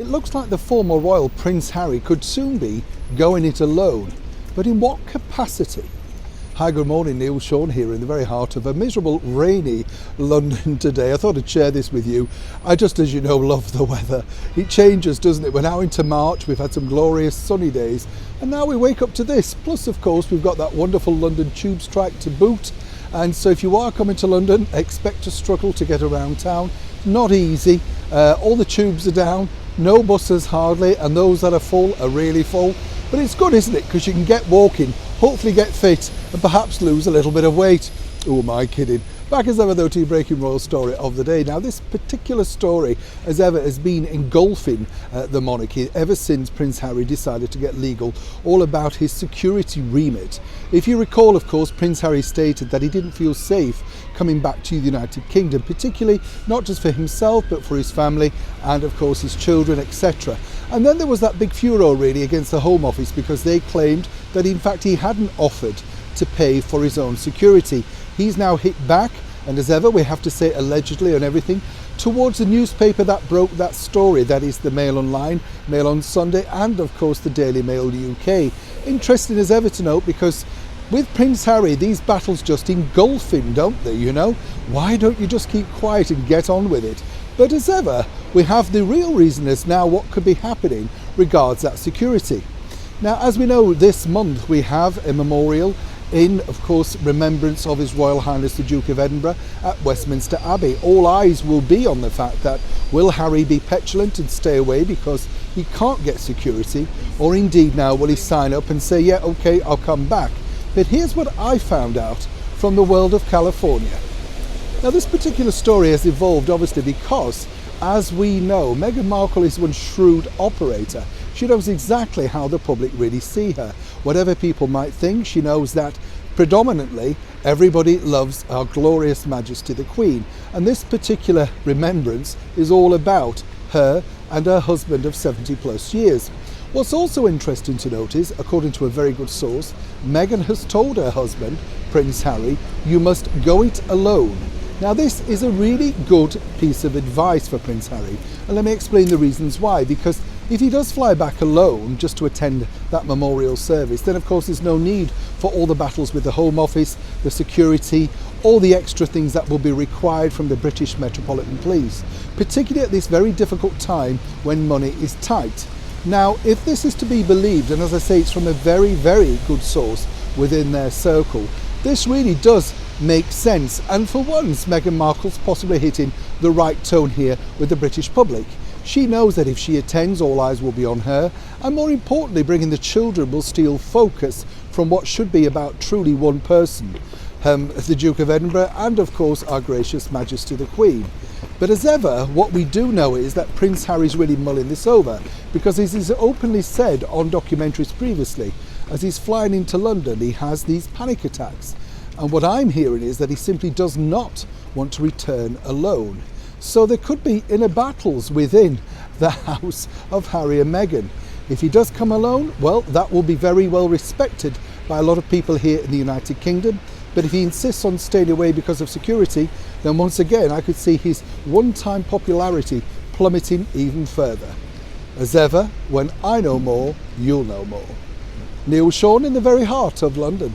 It looks like the former royal Prince Harry could soon be going it alone, but in what capacity? Hi, good morning, Neil Sean here in the very heart of a miserable, rainy London today. I thought I'd share this with you. I just, as you know, love the weather. It changes, doesn't it? We're now into March, we've had some glorious sunny days, and now we wake up to this. Plus, of course, we've got that wonderful London tube strike to boot. And so if you are coming to London, expect to struggle to get around town. Not easy. All the tubes are down, no buses hardly, and those that are full are really full. But it's good, isn't it? Because you can get walking, hopefully get fit, and perhaps lose a little bit of weight. Oh, am I kidding? Back as ever though to your breaking royal story of the day. Now this particular story as ever has been engulfing the monarchy ever since Prince Harry decided to get legal, all about his security remit. If you recall, of course, Prince Harry stated that he didn't feel safe coming back to the United Kingdom, particularly not just for himself but for his family and of course his children, etc. And then there was that big furor really against the Home Office because they claimed that in fact he hadn't offered to pay for his own security. He's now hit back, and as ever we have to say allegedly on everything, towards the newspaper that broke that story, that is the Mail Online, Mail on Sunday, and of course the Daily Mail UK. Interesting as ever to note, because with Prince Harry these battles just engulf him, don't they, you know? Why don't you just keep quiet and get on with it? But as ever we have the real reason as now what could be happening regards that security. Now, as we know, this month we have a memorial in, of course, remembrance of His Royal Highness the Duke of Edinburgh at Westminster Abbey. All eyes will be on the fact that will Harry be petulant and stay away because he can't get security, or indeed now will he sign up and say, yeah, okay, I'll come back. But here's what I found out from the world of California. Now this particular story has evolved obviously because, as we know, Meghan Markle is one shrewd operator. She knows exactly how the public really see her. Whatever people might think, she knows that predominantly everybody loves Our Glorious Majesty the Queen. And this particular remembrance is all about her and her husband of 70 plus years. What's also interesting to note is, according to a very good source, Meghan has told her husband, Prince Harry, you must go it alone. Now this is a really good piece of advice for Prince Harry, and let me explain the reasons why. Because if he does fly back alone just to attend that memorial service, then of course there's no need for all the battles with the Home Office, the security, all the extra things that will be required from the British Metropolitan Police, particularly at this very difficult time when money is tight. Now, if this is to be believed, and as I say, it's from a very, very good source within their circle, this really does make sense. And for once, Meghan Markle's possibly hitting the right tone here with the British public. She knows that if she attends, all eyes will be on her, and more importantly, bringing the children will steal focus from what should be about truly one person, the Duke of Edinburgh and of course Our Gracious Majesty the Queen. But as ever, what we do know is that Prince Harry's really mulling this over, because as he's openly said on documentaries previously, as he's flying into London, he has these panic attacks. And what I'm hearing is that he simply does not want to return alone. So there could be inner battles within the house of Harry and Meghan. If he does come alone, well, that will be very well respected by a lot of people here in the United Kingdom. But if he insists on staying away because of security, then once again I could see his one-time popularity plummeting even further. As ever, when I know more, you'll know more. Neil Sean in the very heart of London.